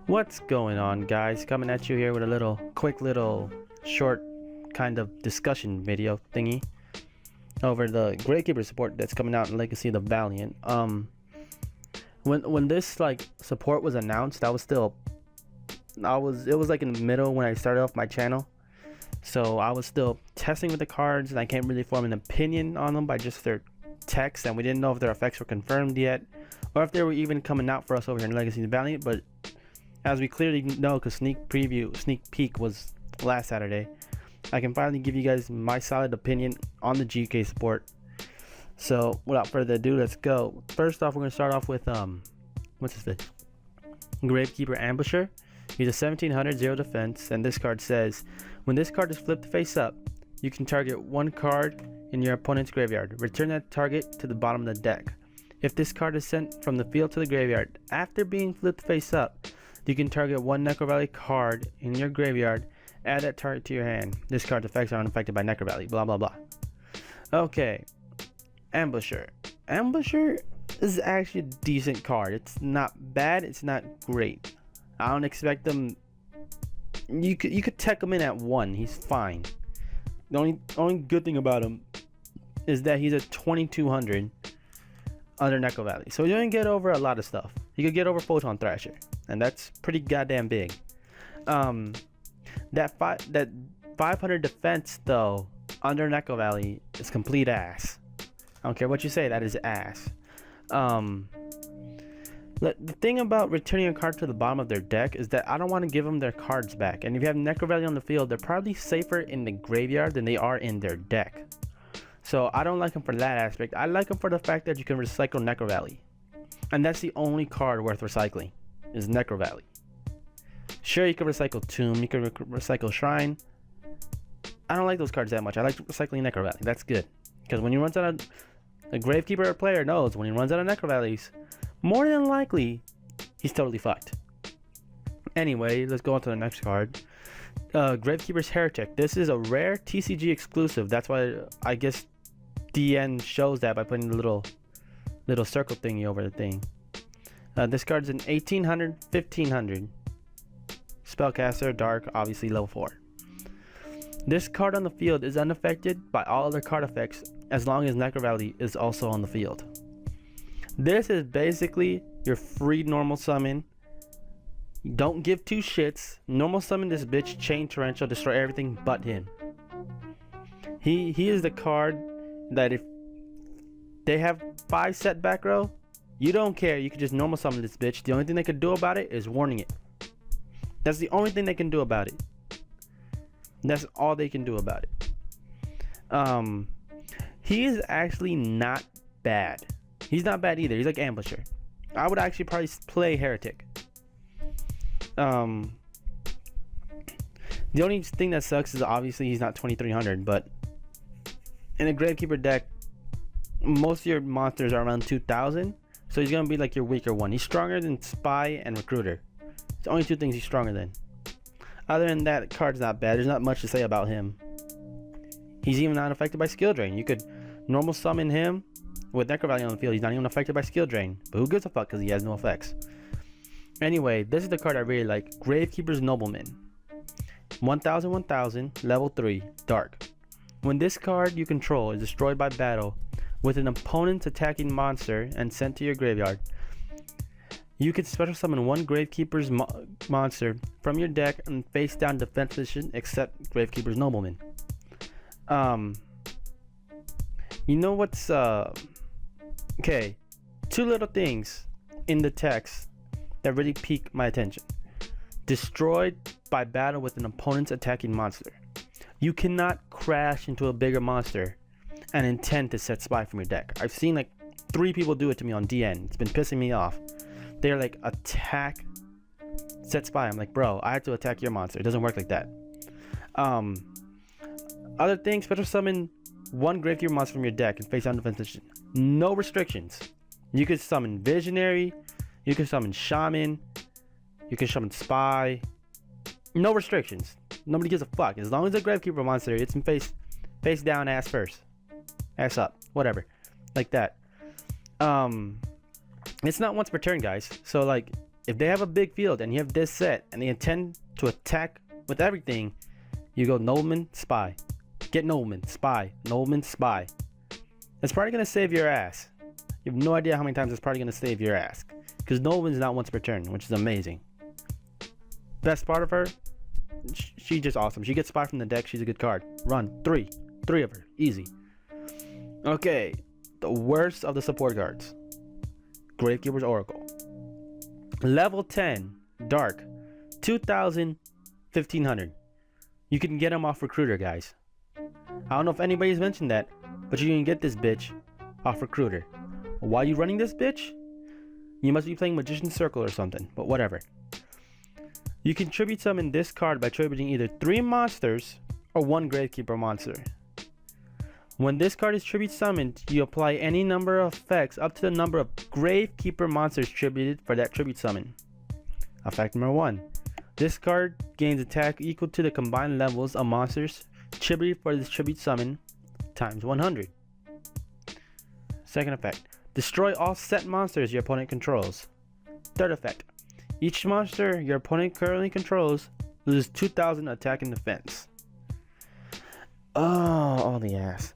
What's going on, guys? Coming at you here with a quick little short kind of discussion video thingy over the Gravekeeper support that's coming out in Legacy of the Valiant. When this like support was announced, it was like in the middle when I started off my channel, so I was still testing with the cards and I can't really form an opinion on them by just their text, and we didn't know if their effects were confirmed yet or if they were even coming out for us over here in Legacy of the Valiant. But as we clearly know, because sneak peek was last Saturday, I can finally give you guys my solid opinion on the GK support. So without further ado, let's go. First off, we're going to start off with what's this? Gravekeeper Ambusher. He's a 1700 0 defense, and this card says when this card is flipped face up, you can target one card in your opponent's graveyard. Return that target to the bottom of the deck. If this card is sent from the field to the graveyard after being flipped face up, you can target one Necro Valley card in your graveyard. Add that target to your hand. This card's effects are unaffected by Necro Valley. Blah blah blah. Okay, Ambusher. Ambusher is actually a decent card. It's not bad. It's not great. I don't expect them. You could tech him in at 1. He's fine. The only good thing about him is that he's a 2200 under Necro Valley, so he doesn't get over a lot of stuff. He could get over Photon Thrasher, and that's pretty goddamn big. That 500 defense though under Necro Valley is complete ass. I don't care what you say, that is ass. The thing about returning a card to the bottom of their deck is that I don't want to give them their cards back, and if you have Necro Valley on the field, they're probably safer in the graveyard than they are in their deck. So I don't like them for that aspect. I like them for the fact that you can recycle Necro Valley, and that's the only card worth recycling is Necro Valley. Sure, you can recycle Tomb, you can recycle Shrine. I don't like those cards that much. I like recycling Necro Valley. That's good, because when you run out of a Gravekeeper player knows when he runs out of Necro Valleys, more than likely he's totally fucked. Anyway, let's go on to the next card. Gravekeeper's Heretic. This is a rare TCG exclusive. That's why I guess DN shows that by putting the little circle thingy over the thing. This card's an 1800 1500 spellcaster, dark, obviously level 4. This card on the field is unaffected by all other card effects as long as Necro Valley is also on the field. This is basically your free normal summon. Don't give two shits. Normal summon this bitch, chain torrential, destroy everything but him. He is the card that if they have 5 set back row, you don't care. You can just normal summon this bitch. The only thing they can do about it is warning it. That's the only thing they can do about it. That's all they can do about it. He is actually not bad. He's not bad either. He's like Ambusher. I would actually probably play Heretic. The only thing that sucks is obviously he's not 2300, but in a Gravekeeper deck, most of your monsters are around 2000, so he's gonna be like your weaker one. He's stronger than Spy and Recruiter. It's the only 2 things he's stronger than. Other than that, the card's not bad. There's not much to say about him. He's even not affected by Skill Drain. You could normal summon him with Necro Valley on the field. He's not even affected by Skill Drain, but who gives a fuck because he has no effects. Anyway, this is the card I really like. Gravekeeper's Nobleman. 1000 1000 level 3 dark. When this card you control is destroyed by battle with an opponent's attacking monster and sent to your graveyard, you can special summon one Gravekeeper's monster from your deck and face down defense position except Gravekeeper's Nobleman. You know what's okay, 2 little things in the text that really piqued my attention. Destroyed by battle with an opponent's attacking monster. You cannot crash into a bigger monster and intend to set Spy from your deck. I've seen like 3 people do it to me on DN. It's been pissing me off. They're like, attack, set Spy. I'm like, bro, I have to attack your monster. It doesn't work like that. Other things, special summon one Gravekeeper monster from your deck and face down defense position. No restrictions. You could summon Visionary, you can summon Shaman, you can summon Spy. No restrictions. Nobody gives a fuck. As long as the Gravekeeper monster, it's in face down, ass first, ass up, whatever, like that. It's not once per turn, guys. So like, if they have a big field and you have this set and they intend to attack with everything, you go Nobleman, Spy. Get Nobleman, Spy, Nobleman, Spy. It's probably going to save your ass. You have no idea how many times it's probably going to save your ass. Because Nobleman's not once per turn, which is amazing. Best part of her, she's just awesome. She gets Spy from the deck, she's a good card. Run, 3 of her, easy. Okay, the worst of the support cards. Gravekeeper's Oracle. Level 10, Dark, 2,000, 1,500. You can get them off Recruiter, guys. I don't know if anybody's mentioned that, but you can get this bitch off Recruiter. Why are you running this bitch? You must be playing Magician's Circle or something, but whatever. You can tribute summon this card by tributing either 3 monsters or 1 Gravekeeper monster. When this card is tribute summoned, you apply any number of effects up to the number of Gravekeeper monsters tributed for that tribute summon. Effect number 1. This card gains attack equal to the combined levels of monsters tributed for this tribute summon times 100. Second effect. Destroy all set monsters your opponent controls. Third effect. Each monster your opponent currently controls loses 2,000 attack and defense. Oh, all the ass.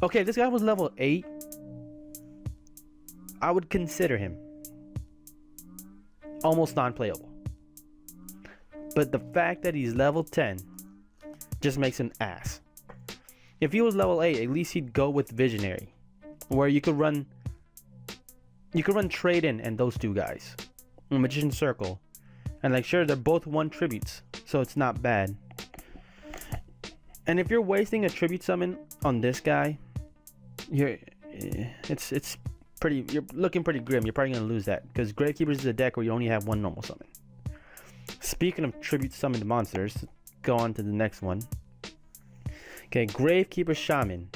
Okay, this guy was level 8. I would consider him almost non-playable. But the fact that he's level 10 just makes him ass. If he was level 8, at least he'd go with Visionary, where you could run Trade-In and those 2 guys. Magician's Circle. And like, sure, they're both 1 tributes, so it's not bad. And if you're wasting a tribute summon on this guy, you're looking pretty grim. You're probably gonna lose that because Gravekeepers is a deck where you only have 1 normal summon. Speaking of tribute summoned monsters, go on to the next one. Okay, Gravekeeper Shaman.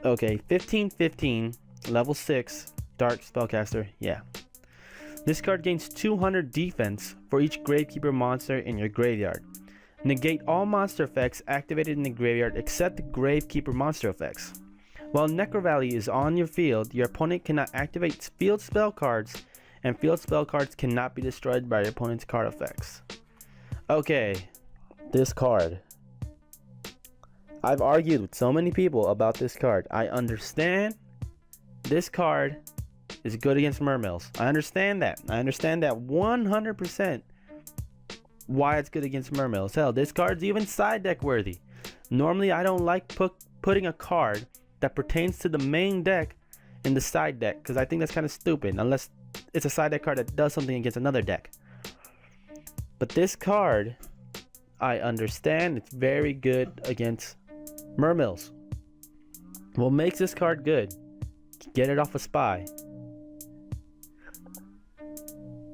Okay, 15/15, level 6, Dark Spellcaster. Yeah. This card gains 200 defense for each Gravekeeper monster in your graveyard. Negate all monster effects activated in the graveyard except the Gravekeeper monster effects. While Necro Valley is on your field, your opponent cannot activate field spell cards, and field spell cards cannot be destroyed by your opponent's card effects. Okay, this card. I've argued with so many people about this card. I understand this card is good against Mermills. I understand that. I understand that 100%. Why it's good against Mermills. Hell, this card's even side deck worthy. Normally, I don't like putting a card that pertains to the main deck in the side deck because I think that's kind of stupid unless it's a side deck card that does something against another deck. But this card, I understand it's very good against Mermills. What makes this card good? Get it off a Spy.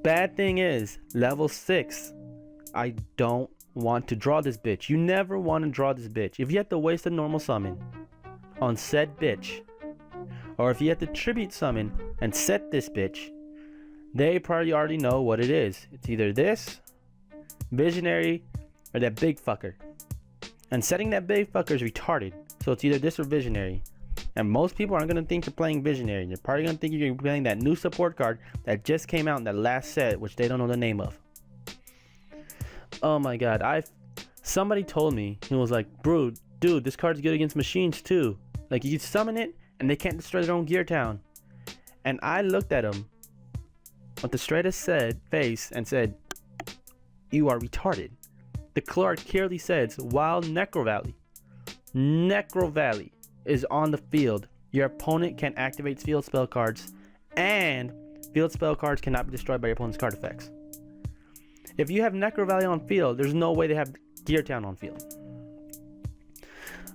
Bad thing is, level 6. I don't want to draw this bitch. You never want to draw this bitch. If you have to waste a normal summon on said bitch, or if you have to tribute summon and set this bitch, they probably already know what it is. It's either this, Visionary, or that big fucker. And setting that big fucker is retarded. So it's either this or Visionary. And most people aren't going to think you're playing Visionary. They're probably going to think you're playing that new support card that just came out in that last set, which they don't know the name of. Oh my god, somebody told me, he was like, bro, dude, this card's good against machines too. Like, you summon it and they can't destroy their own gear town. And I looked at him with the straightest face and said, you are retarded. The card clearly says, while Necro Valley is on the field, your opponent can activate field spell cards, and field spell cards cannot be destroyed by your opponent's card effects. If you have Necro Valley on field, there's no way they have Gear Town on field.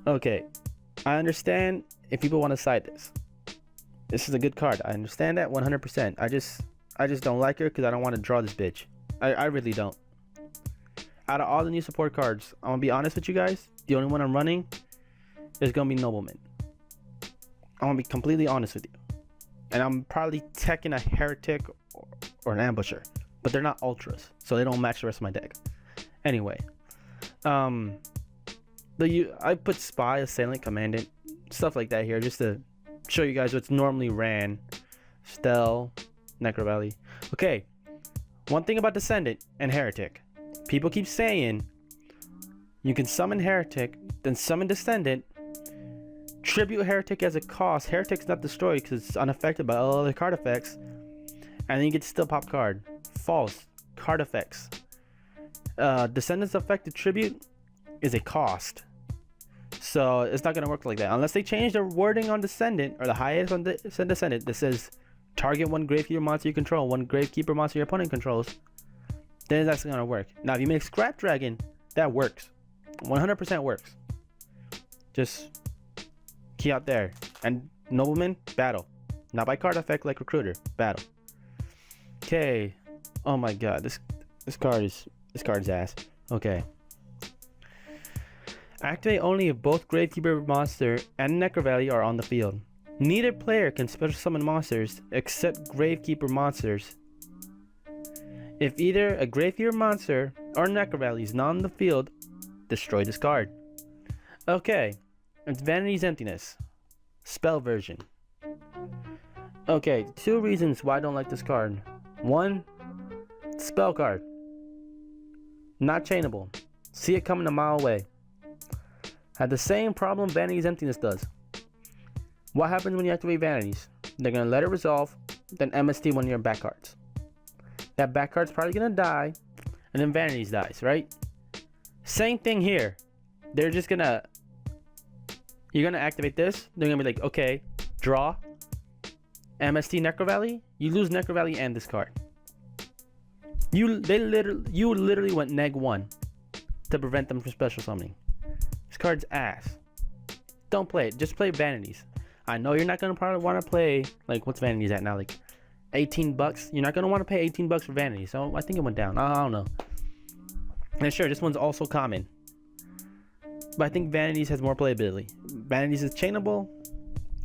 Okay, I understand if people want to side this. This is a good card. I understand that 100%. I just don't like her because I don't want to draw this bitch. I really don't. Out of all the new support cards, I'm gonna be honest with you guys. The only one I'm running is gonna be Nobleman. I'm gonna be completely honest with you. And I'm probably teching a Heretic or an Ambusher. But they're not ultras, so they don't match the rest of my deck. Anyway, I put Spy, Assailant, Commandant, stuff like that here, just to show you guys what's normally ran Stel, Necro Valley. Okay, one thing about Descendant and Heretic. People keep saying you can summon Heretic, then summon Descendant, tribute Heretic as a cost. Heretic's not destroyed because it's unaffected by all other card effects, and then you get to still pop card. False. Card effects. Descendant's affected tribute is a cost. So it's not going to work like that. Unless they change the wording on Descendant, or the highest on Descendant that says target one Gravekeeper monster you control, one Gravekeeper monster your opponent controls, then it's actually going to work. Now, if you make Scrap Dragon, that works. 100% works. Just key out there. And Nobleman, battle. Not by card effect like Recruiter, battle. Okay. Oh my god, this card's ass. Okay. Activate only if both Gravekeeper monster and Necro Valley are on the field. Neither player can special summon monsters except Gravekeeper monsters. If either a Gravekeeper monster or Necro Valley is not on the field, destroy this card. Okay, it's Vanity's Emptiness. Spell version. Okay, 2 reasons why I don't like this card. 1, spell card. Not chainable. See it coming a mile away. Had the same problem Vanity's Emptiness does. What happens when you activate Vanities? They're going to let it resolve, then MST one of your back cards. That back card's probably going to die, and then Vanities dies, right? Same thing here. They're just going to... You're going to activate this. They're going to be like, okay, draw. MST Necro Valley. You lose Necro Valley and this card. You literally went -1 to prevent them from special summoning. This card's ass. Don't play it. Just play Vanities. I know you're not gonna probably want to play, like, what's Vanities at now? Like $18. You're not gonna want to pay $18 for Vanities. So I think it went down. I don't know. And sure, this one's also common, but I think Vanities has more playability. Vanities is chainable.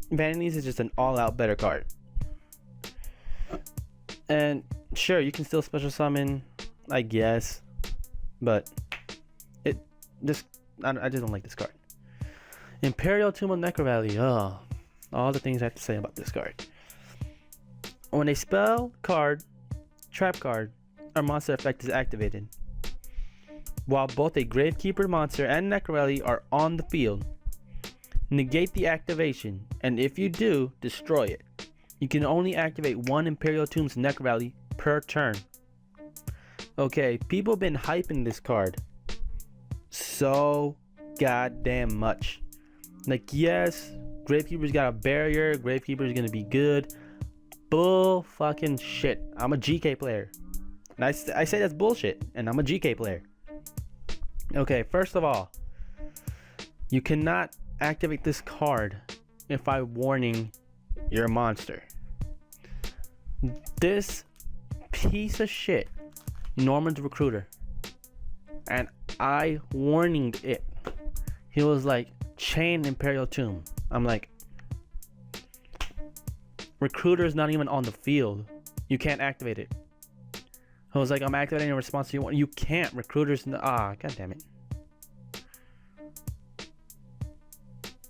Vanities is just an all-out better card. And sure, you can still special summon, I guess, but I just don't like this card. Imperial Tomb of Necro Valley. Oh, all the things I have to say about this card. When a spell card, trap card, or monster effect is activated, while both a Gravekeeper monster and Necro Valley are on the field, negate the activation, and if you do, destroy it. You can only activate 1 Imperial Tomb's Necro Valley per turn. Okay, people have been hyping this card so goddamn much. Like, yes, Gravekeeper's got a barrier, Gravekeeper's gonna be good. Bull fucking shit. I'm a GK player. And I say that's bullshit, and I'm a GK player. Okay, first of all, you cannot activate this card if I warning your monster. This piece of shit, Norman's Recruiter, and I warning it. He was like, chain Imperial Tomb. I'm like, Recruiter's not even on the field. You can't activate it. I was like, I'm activating in response to you. You can't. Recruiter's god damn it.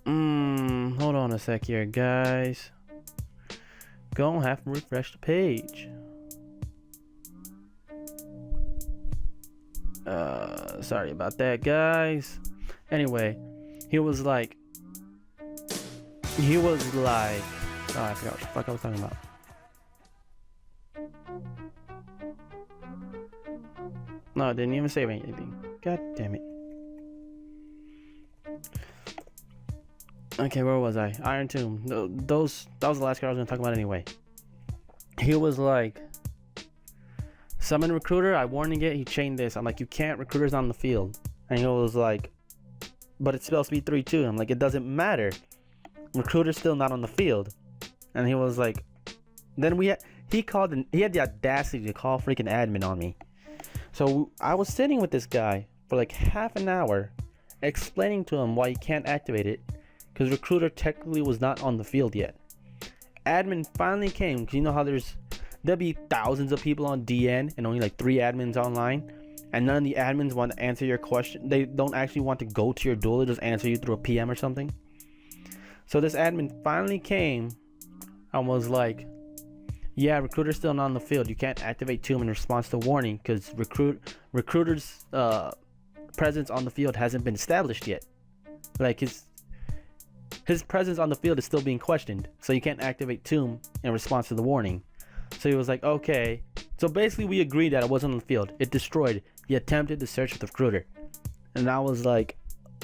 Hold on a sec here, guys. Gonna have to refresh the page. Sorry about that, guys. Anyway, he was like, oh, I forgot what the fuck I was talking about. No, I didn't even save anything. God damn it. Okay, where was I? Iron Tomb. That was the last card I was gonna talk about anyway. He was like, summon Recruiter, I warning it, he chained this. I'm like, you can't, Recruiter's on the field. And he was like, but it's spell speed 3 too. I'm like, it doesn't matter. Recruiter's still not on the field. And he was like, then he had the audacity to call freaking admin on me. So I was sitting with this guy for like half an hour explaining to him why he can't activate it, because Recruiter technically was not on the field yet. Admin finally came, because you know how there'll be thousands of people on DN and only like 3 admins online, and none of the admins want to answer your question. They don't actually want to go to your duel, they just answer you through a PM or something. So this admin finally came and was like, Yeah, recruiter's still not on the field. You can't activate Tomb in response to warning because recruiter's presence on the field hasn't been established yet. Like his presence on the field is still being questioned, so you can't activate Tomb in response to the warning. So he was like, okay. So basically, we agreed that it wasn't on the field. It destroyed. He attempted to search with the recruiter, and I was like,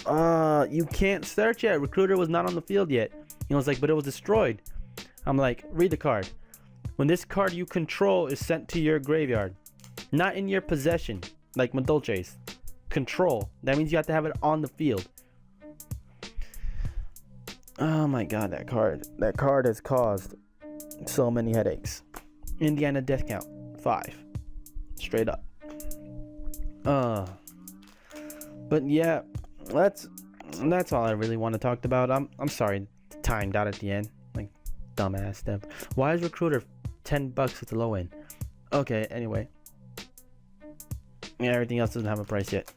you can't search yet. Recruiter was not on the field yet. He was like, but it was destroyed. I'm like, read the card. When this card you control is sent to your graveyard, not in your possession, like Madolche's. Control. That means you have to have it on the field. Oh my god, that card. That card has caused so many headaches. Indiana death count 5. Straight up. But yeah, that's all I really want to talk about. I'm sorry, timed out at the end. Like dumbass stuff. Why is recruiter $10 at the low end? Okay, anyway. Yeah, everything else doesn't have a price yet.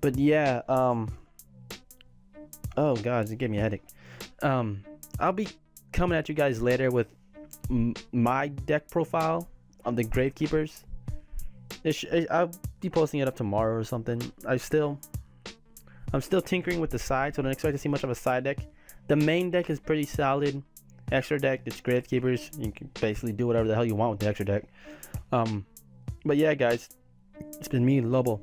But yeah, oh god, it gave me a headache. I'll be coming at you guys later with my deck profile on the Gravekeepers. I'll be posting it up tomorrow or something. I'm still tinkering with the side, so don't expect to see much of a side deck. The main deck is pretty solid. Extra deck, it's Gravekeepers. You can basically do whatever the hell you want with the extra deck. But yeah, guys, it's been me, Lobo.